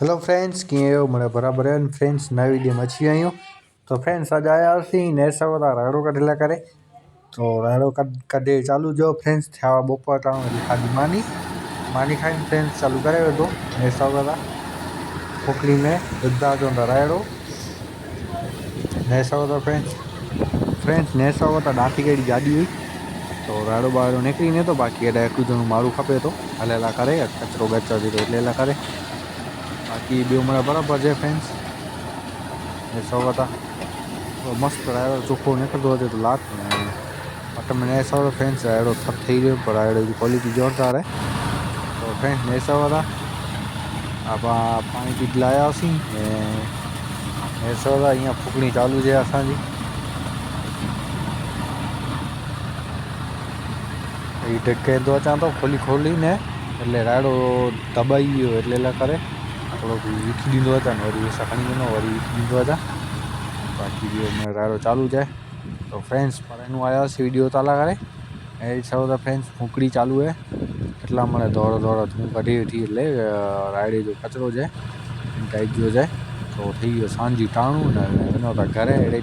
Hello friends कीअं आहियो મને बराबर है फ्रेंड्स नए वीडियो में अची आहियूं। तो फ्रेंड्स अॼु आयासीं नेसा वारा रायड़ो कढे लाइ करे। तो रायड़ो कढे चालू जो फ्रेंड्स थिया बपोर टाइम वरी खाधी मानी खाई फ्रेंड्स चालू करे वेठो नेसा वारा पोकली में विधा चवंदा रायड़ो नेसा वारा फ्रेंड्स नेसा वारा ॾाठी कहिड़ी गाॾी हुई। तो रायड़ो ॿाहिरो निकिरी न थो बाक़ी हेॾा हिकु ॼणो माण्हू खपे थो हले लाइ करे कचिरो गचो थी थो हले लाइ करे बाक़ी ॿियो मन बराबरि आहे फ्रेंड्स नेसा वारा मस्त रायड़ो चोखो निकिरंदो अचे तो लात पट में नेसा वारा फ्रेंड्स रायड़ो थप ठही वियो पर रायड़ो जी क्वालिटी ज़ोरदार है। तो फ्रेंड्स नेसा वारा आप पानी पी लाया हुआसीं नेसा वारा हीअं फुकणी चालू है असांजी कहंदो अचां तो खोली ने એટલે રાયડો દબાઈ ગયો એટલે લા કરે થોડોક વીખી દીધો હતા ને વળી એસા ખણી ગયો વળી વીખી દીધો હતા બાકી जो मैं रायडो चालू जाए। तो फ्रेंड्स पर एनु आया से वीडियो ताला करे ए सब फ्रेंड्स फूकड़ी चालू है एटला मने दौड़ो धूम कढी थी એટલે रायडे जो कचरो जाए टाइट जो जाए तो थी गयो सांजी टाणू ने वनो ता घरे एड़े